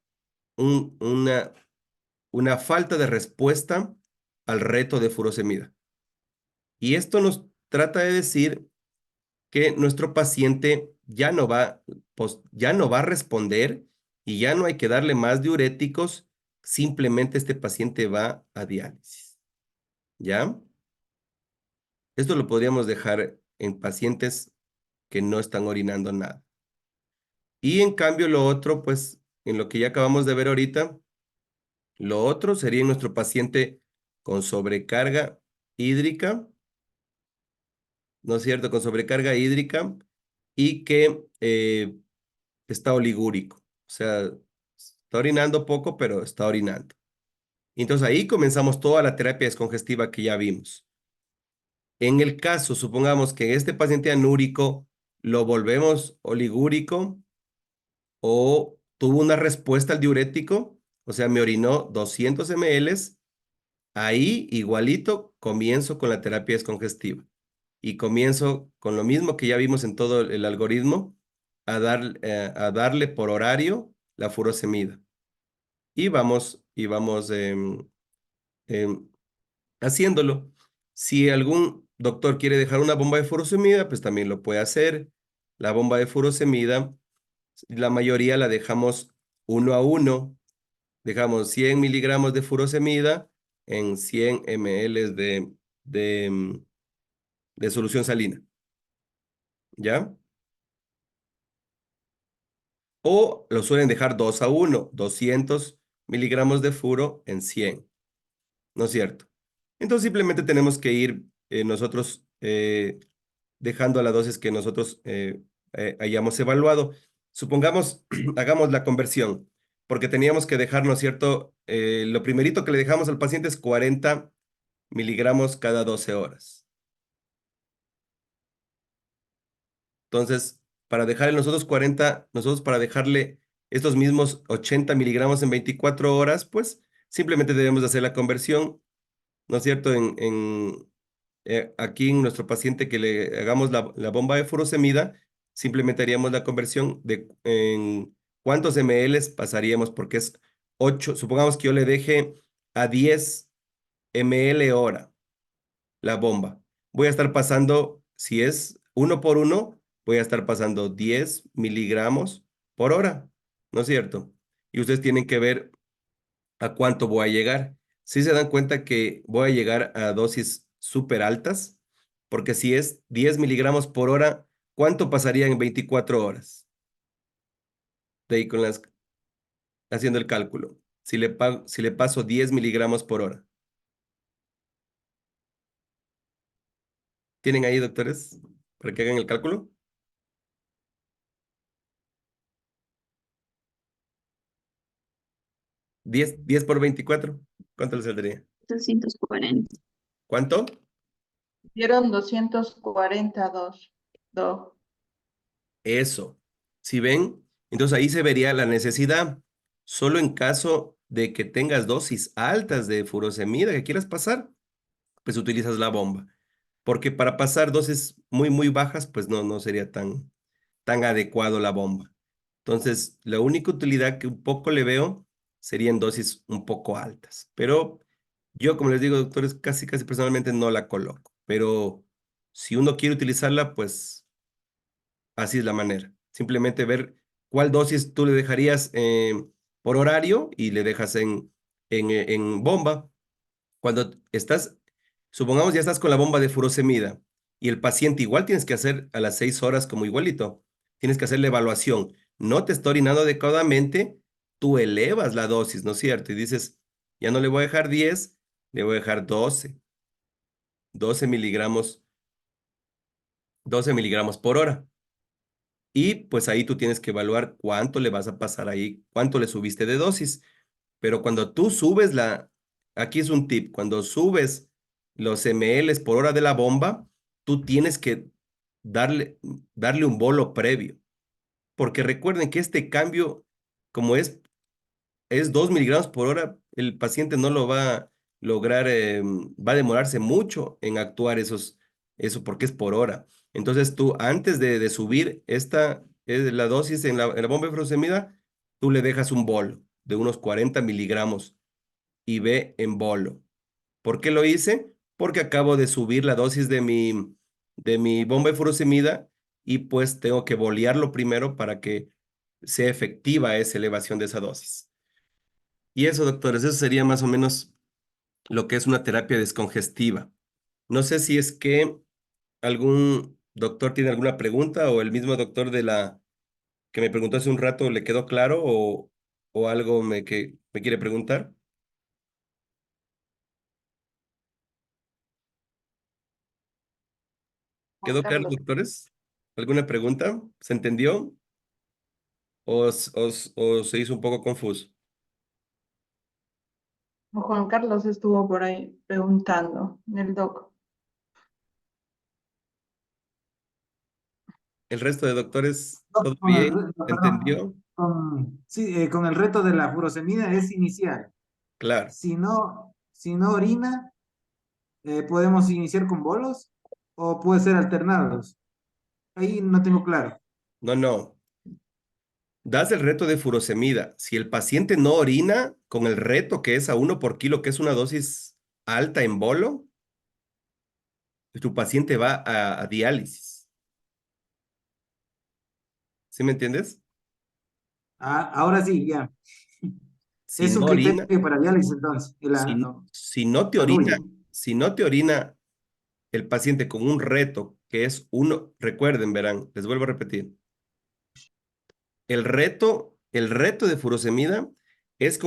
un- una, una falta de respuesta al reto de furosemida. Y esto nos trata de decir que nuestro paciente ya no va a responder y ya no hay que darle más diuréticos, simplemente este paciente va a diálisis, ¿ya? Esto lo podríamos dejar en pacientes que no están orinando nada. Y en cambio lo otro, pues, en lo que ya acabamos de ver ahorita, lo otro sería en nuestro paciente con sobrecarga hídrica, ¿no es cierto? Con sobrecarga hídrica y que está oligúrico. O sea, está orinando poco, pero está orinando. Entonces ahí comenzamos toda la terapia descongestiva que ya vimos. En el caso, supongamos que este paciente anúrico lo volvemos oligúrico o tuvo una respuesta al diurético, o sea, me orinó 200 ml, ahí igualito comienzo con la terapia descongestiva y comienzo con lo mismo que ya vimos en todo el algoritmo, a darle por horario la furosemida. Y vamos haciéndolo. Si algún doctor quiere dejar una bomba de furosemida, pues también lo puede hacer. La bomba de furosemida, la mayoría la dejamos 1 a 1. Dejamos 100 miligramos de furosemida en 100 ml de, mm, de solución salina, ¿ya? O lo suelen dejar 2 a 1, 200 miligramos de furo en 100, ¿no es cierto? Entonces simplemente tenemos que ir nosotros dejando a la dosis que nosotros hayamos evaluado. Supongamos, hagamos la conversión, porque teníamos que dejar, ¿no es cierto? Lo primerito que le dejamos al paciente es 40 miligramos cada 12 horas. Entonces, para dejarle nosotros 40, nosotros para dejarle estos mismos 80 miligramos en 24 horas, pues simplemente debemos de hacer la conversión, ¿no es cierto? Aquí en nuestro paciente que le hagamos la bomba de furosemida, simplemente haríamos la conversión de en cuántos ml pasaríamos, porque es 8, supongamos que yo le deje a 10 ml hora la bomba. Voy a estar pasando, si es 1 por 1, voy a estar pasando 10 miligramos por hora, ¿no es cierto? Y ustedes tienen que ver a cuánto voy a llegar. Si se dan cuenta que voy a llegar a dosis súper altas, porque si es 10 miligramos por hora, ¿cuánto pasaría en 24 horas? De ahí haciendo el cálculo. Si le paso 10 miligramos por hora. ¿Tienen ahí, doctores, para que hagan el cálculo? 10 por 24. ¿Cuánto les saldría? 240. ¿Cuánto? Dieron 242. Eso. Si ven, entonces ahí se vería la necesidad. Solo en caso de que tengas dosis altas de furosemida que quieras pasar, pues utilizas la bomba. Porque para pasar dosis muy, muy bajas, pues no sería tan adecuado la bomba. Entonces, la única utilidad que un poco le veo sería en dosis un poco altas. Pero yo, como les digo, doctores, casi personalmente no la coloco. Pero si uno quiere utilizarla, pues así es la manera. Simplemente ver cuál dosis tú le dejarías por horario y le dejas en bomba. Cuando estás, supongamos ya estás con la bomba de furosemida y el paciente igual tienes que hacer a las 6 horas como igualito. Tienes que hacer la evaluación. No te está orinando adecuadamente, tú elevas la dosis, ¿no es cierto? Y dices, ya no le voy a dejar 10, le voy a dejar 12 miligramos, 12 miligramos por hora. Y pues ahí tú tienes que evaluar cuánto le vas a pasar ahí, cuánto le subiste de dosis. Pero cuando tú subes aquí es un tip, cuando subes los ml por hora de la bomba, tú tienes que darle, darle un bolo previo. Porque recuerden que este cambio, como es 2 miligramos por hora, el paciente no lograr, va a demorarse mucho en actuar eso porque es por hora. Entonces tú, antes de subir la dosis en la bomba de furosemida, tú le dejas un bolo de unos 40 miligramos y ve en bolo. ¿Por qué lo hice? Porque acabo de subir la dosis de mi bomba de furosemida y pues tengo que bolearlo primero para que sea efectiva esa elevación de esa dosis. Y eso, doctores, eso sería más o menos lo que es una terapia descongestiva. No sé si es que algún doctor tiene alguna pregunta o el mismo doctor de la que me preguntó hace un rato le quedó claro o algo que me quiere preguntar. Juan ¿Quedó claro, Carlos. doctores? ¿Alguna pregunta? ¿Se entendió? ¿O se hizo un poco confuso? Juan Carlos estuvo por ahí preguntando, el doc. ¿El resto de doctores, No, todo bien? ¿Se perdón, entendió? sí, con el reto de la furosemida es inicial. Claro. Si no orina, podemos iniciar con bolos o puede ser alternados. Ahí no tengo claro. No, no. Das el reto de furosemida. Si el paciente no orina, con el reto que es a 1 por kilo, que es una dosis alta en bolo, tu paciente va a diálisis. ¿Sí me entiendes? Ah, ahora sí, ya. Si Es no un orina, criterio para diálisis entonces, si, si no te orina, anuria. si no te orina el paciente con un reto que es recuerden, verán, les vuelvo a repetir, el reto de furosemida es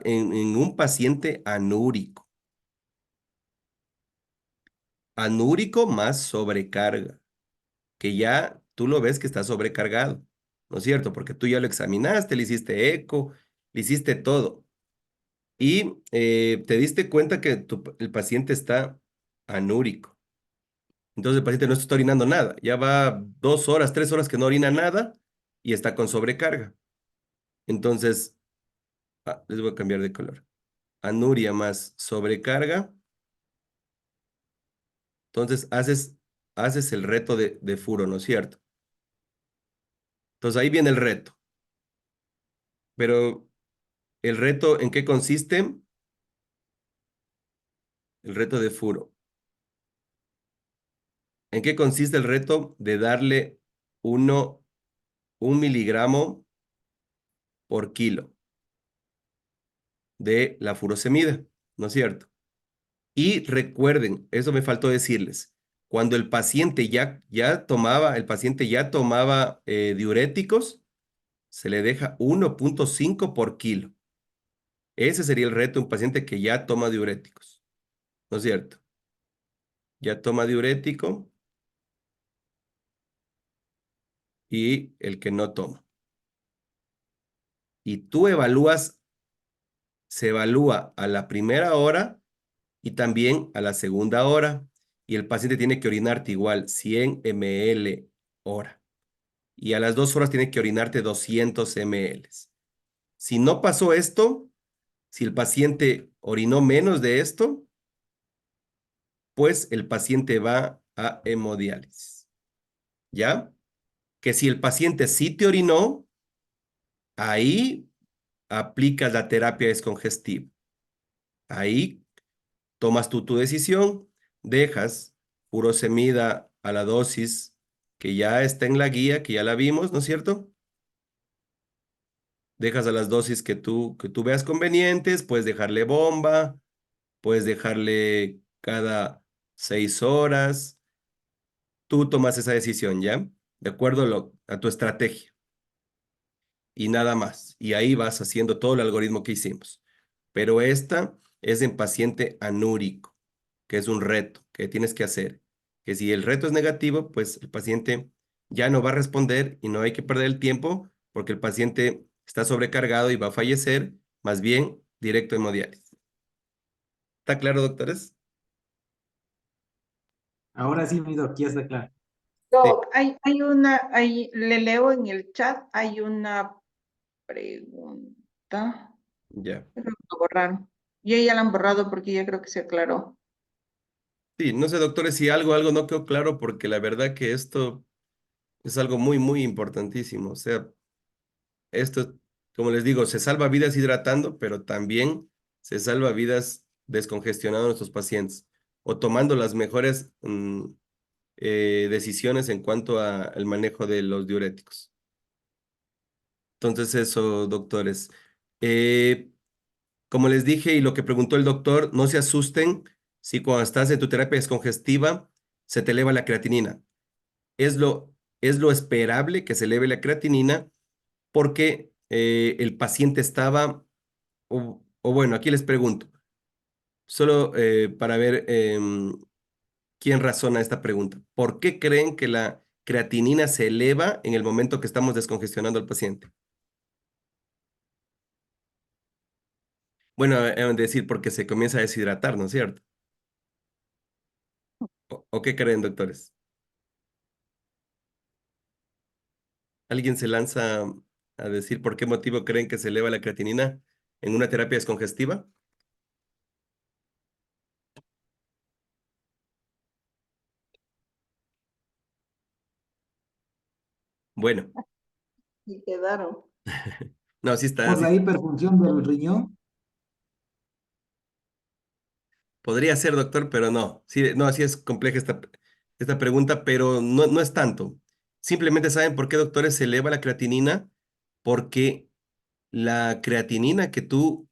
en un paciente anúrico. Anúrico más sobrecarga, que ya tú lo ves que está sobrecargado, ¿no es cierto? Porque tú ya lo examinaste, le hiciste eco, le hiciste todo. Y te diste cuenta que el paciente está anúrico. Entonces el paciente no está orinando nada. Ya va 2 horas, 3 horas que no orina nada y está con sobrecarga. Entonces, les voy a cambiar de color. Anuria más sobrecarga. Entonces haces el reto de furo, ¿no es cierto? Entonces ahí viene el reto. Pero el reto, ¿en qué consiste? El reto de furo. ¿En qué consiste el reto de darle 1 miligramo por kilo de la furosemida, ¿no es cierto? Y recuerden, eso me faltó decirles, cuando el paciente ya tomaba diuréticos, se le deja 1,5 por kilo. Ese sería el reto de un paciente que ya toma diuréticos, ¿no es cierto? Ya toma diurético y el que no toma. Y tú se evalúa a la primera hora y también a la segunda hora. Y el paciente tiene que orinarte igual, 100 ml hora. Y a las 2 horas tiene que orinarte 200 ml. Si no pasó esto, si el paciente orinó menos de esto, pues el paciente va a hemodiálisis. ¿Ya? Que si el paciente sí te orinó, ahí aplicas la terapia descongestiva. Ahí tomas tú tu decisión, dejas furosemida a la dosis que ya está en la guía, que ya la vimos, ¿no es cierto? Dejas a las dosis que tú veas convenientes, puedes dejarle bomba, puedes dejarle cada 6 horas. Tú tomas esa decisión, ¿ya? De acuerdo a tu estrategia y nada más. Y ahí vas haciendo todo el algoritmo que hicimos. Pero esta es en paciente anúrico, que es un reto que tienes que hacer. Que si el reto es negativo, pues el paciente ya no va a responder y no hay que perder el tiempo porque el paciente está sobrecargado y va a fallecer, más bien directo hemodiálisis. ¿Está claro, doctores? Ahora sí, mi doc, ya está claro. Sí, Doc, le leo en el chat, hay una pregunta. ya. Déjame borrar. Y ella la han borrado porque ya creo que se aclaró. Sí, no sé, doctores, si algo no quedó claro, porque la verdad que esto es algo muy, muy importantísimo. O sea, esto, como les digo, se salva vidas hidratando, pero también se salva vidas descongestionando a nuestros pacientes o tomando las mejores decisiones en cuanto al manejo de los diuréticos. Entonces eso, doctores. Eh, Como les dije y lo que preguntó el doctor, no se asusten si cuando estás en tu terapia descongestiva se te eleva la creatinina. Es lo esperable que se eleve la creatinina porque el paciente estaba, o bueno, aquí les pregunto, solo para ver quién razona esta pregunta. ¿Por qué creen que la creatinina se eleva en el momento que estamos descongestionando al paciente? Bueno, decir porque se comienza a deshidratar, ¿no es cierto? ¿O qué creen, doctores? ¿Alguien se lanza a decir por qué motivo creen que se eleva la creatinina en una terapia descongestiva? Bueno, Y quedaron. no, sí está, Por la hiperfunción del riñón. podría ser, doctor, pero no. Sí, no, así es compleja esta pregunta, pero no es tanto. Simplemente saben por qué, doctores, se eleva la creatinina, porque la creatinina que tú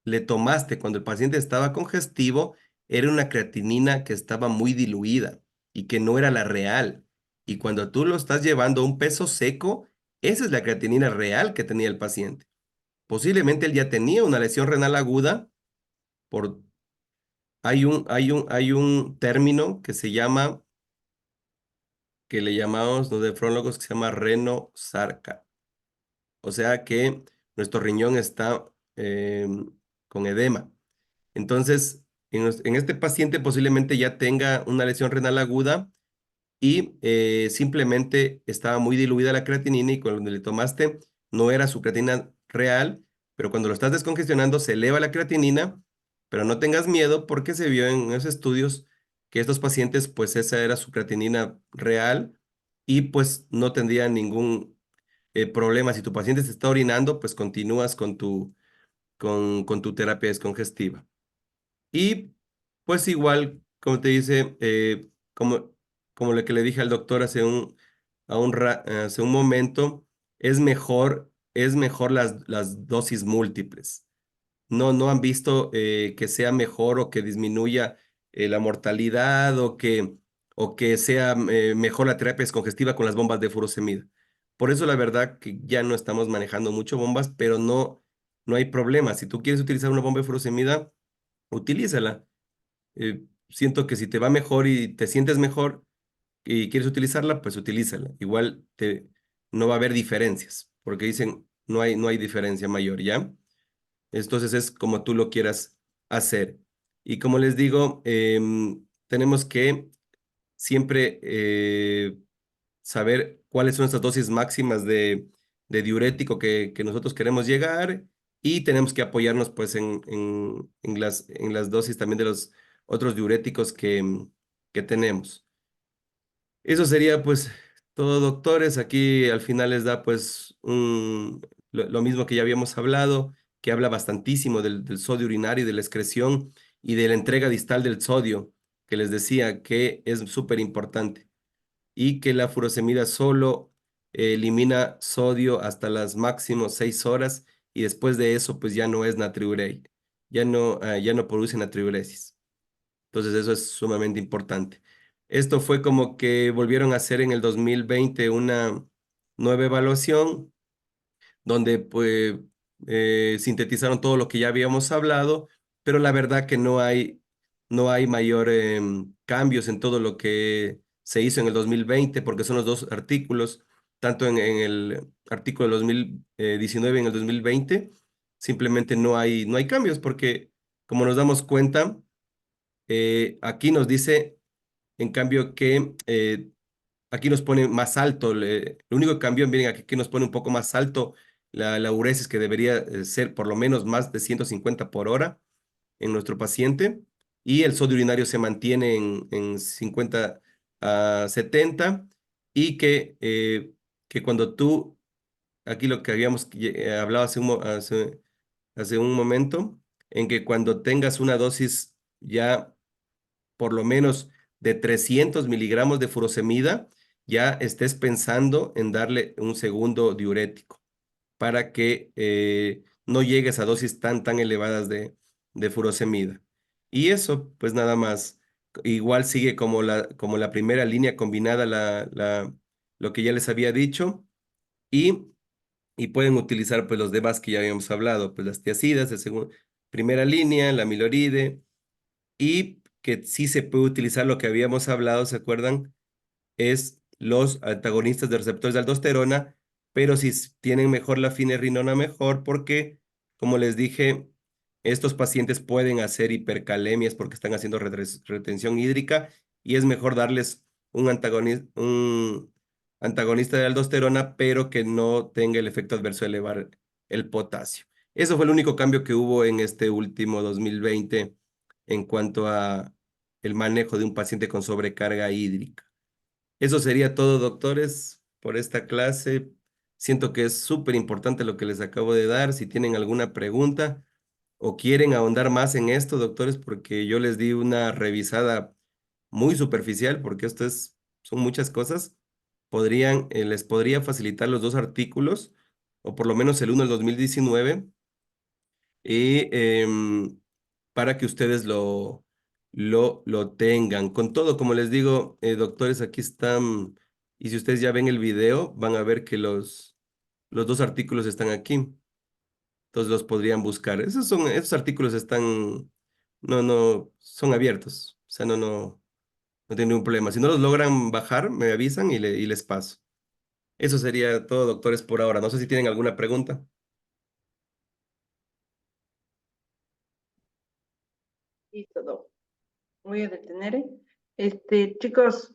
le tomaste cuando el paciente estaba congestivo era una creatinina que estaba muy diluida y que no era la real. Y cuando tú lo estás llevando a un peso seco, esa es la creatinina real que tenía el paciente. Posiblemente él ya tenía una lesión renal aguda por hay un término que se llama, que le llamamos los nefrólogos, que se llama renosarca. O sea que nuestro riñón está con edema. Entonces, en este paciente posiblemente ya tenga una lesión renal aguda y simplemente estaba muy diluida la creatinina y cuando le tomaste no era su creatinina real, pero cuando lo estás descongestionando se eleva la creatinina, pero no tengas miedo porque se vio en esos estudios que estos pacientes pues esa era su creatinina real y pues no tendría ningún problema. Si tu paciente se está orinando, pues continúas con tu terapia descongestiva. Y pues igual, como te dice, como lo que le dije al doctor hace un momento, es mejor las dosis múltiples. No han visto que sea mejor o que disminuya la mortalidad o que sea mejor la terapia descongestiva con las bombas de furosemida. Por eso la verdad que ya no estamos manejando mucho bombas, pero no hay problema. Si tú quieres utilizar una bomba de furosemida, utilízala. Siento que si te va mejor y te sientes mejor y quieres utilizarla, pues utilízala. Igual no va a haber diferencias, porque dicen no hay diferencia mayor, ¿ya? Entonces es como tú lo quieras hacer. Y como les digo, tenemos que siempre saber cuáles son estas dosis máximas de diurético que nosotros queremos llegar y tenemos que apoyarnos pues en las dosis también de los otros diuréticos que tenemos. Eso sería pues todo, doctores. Aquí al final les da pues lo mismo que ya habíamos hablado, que habla bastantísimo del sodio urinario y de la excreción y de la entrega distal del sodio, que les decía que es súper importante y que la furosemida solo elimina sodio hasta las máximo 6 horas y después de eso pues ya no es natriurei, ya no produce natriuresis. Entonces eso es sumamente importante. Esto fue como que volvieron a hacer en el 2020 una nueva evaluación donde pues sintetizaron todo lo que ya habíamos hablado, pero la verdad que no hay mayor cambios en todo lo que se hizo en el 2020 porque son los dos artículos, tanto en el artículo del 2019 y en el 2020 simplemente no hay cambios porque como nos damos cuenta, aquí nos dice, en cambio, que aquí nos pone más alto. Lo único que cambió, miren, aquí nos pone un poco más alto la uresis, que debería ser por lo menos más de 150 por hora. en nuestro paciente y el sodio urinario se mantiene en 50 a 70 y que cuando tú, aquí lo que habíamos hablado hace un momento, en que cuando tengas una dosis ya por lo menos de 300 miligramos de furosemida, ya estés pensando en darle un segundo diurético para que no llegues a dosis tan elevadas de furosemida. Y eso, pues nada más. Igual sigue como la primera línea combinada, lo que ya les había dicho, y, y pueden utilizar pues los demás que ya habíamos hablado, pues las tiacidas de primera línea, la miloride, y que sí se puede utilizar lo que habíamos hablado, ¿se acuerdan? Es los antagonistas de receptores de aldosterona, pero si tienen mejor la finerrinona, mejor, porque, como les dije, estos pacientes pueden hacer hipercalemias porque están haciendo retención hídrica y es mejor darles un antagonista de aldosterona, pero que no tenga el efecto adverso de elevar el potasio. Eso fue el único cambio que hubo en este último 2020 en cuanto a el manejo de un paciente con sobrecarga hídrica. Eso sería todo, doctores, por esta clase. Siento que es súper importante lo que les acabo de dar. Si tienen alguna pregunta o quieren ahondar más en esto, doctores, porque yo les di una revisada muy superficial, porque son muchas cosas, les podría facilitar los dos artículos, o por lo menos el uno del 2019 y para que ustedes lo tengan. Con todo, como les digo, doctores, aquí están, y si ustedes ya ven el video, van a ver que los dos artículos están aquí. Entonces los podrían buscar. Esos artículos están, no, son abiertos. O sea, no tienen ningún problema. Si no los logran bajar, me avisan y les paso. Eso sería todo, doctores, por ahora. No sé si tienen alguna pregunta. Listo, doc. Voy a detener. Chicos,